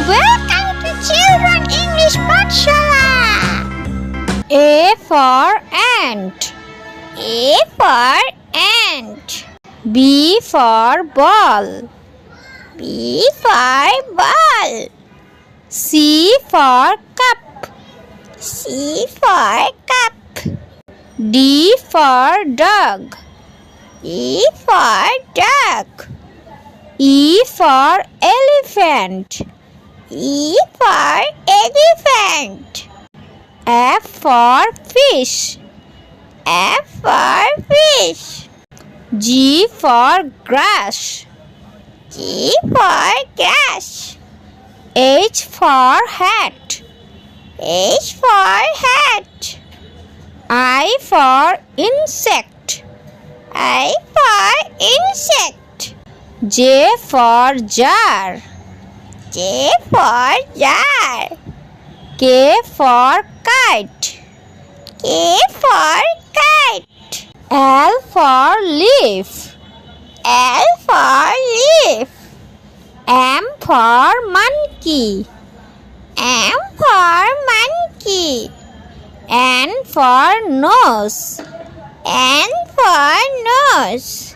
Welcome to Children English Pathshala. A for ant. A for ant. B for ball. B for ball. C for cup. C for cup. D for dog. E for duck. E for elephant. E for elephant. F for fish. F for fish. G for grass. G for grass. H for hat. H for hat. I for insect. I for insect. J for jar. J for jar. K for kite. K for kite. L for leaf. L for leaf. M for monkey. M for monkey. N for nose. N for nose.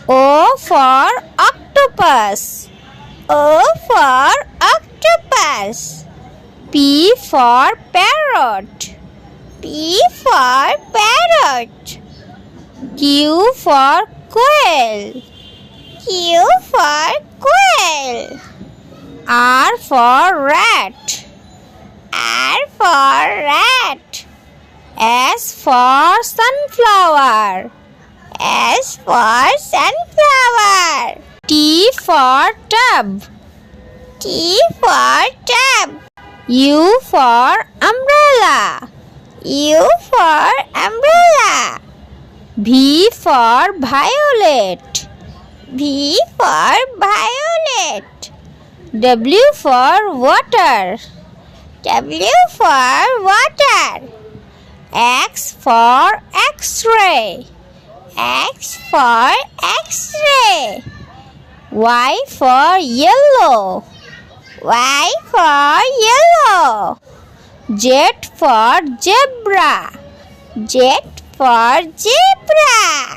O for octopus. O for octopus. P for parrot. P for parrot. Q for quail. Q for quail. R for rat. R for rat. S for sunflower. S for sunflower. T for tub. T for tub. U for umbrella. U for umbrella. V for violet. V for violet. W for water. W for water. X for X-ray. X for X-ray. Y for yellow. Y for yellow. Z for zebra. Z for zebra.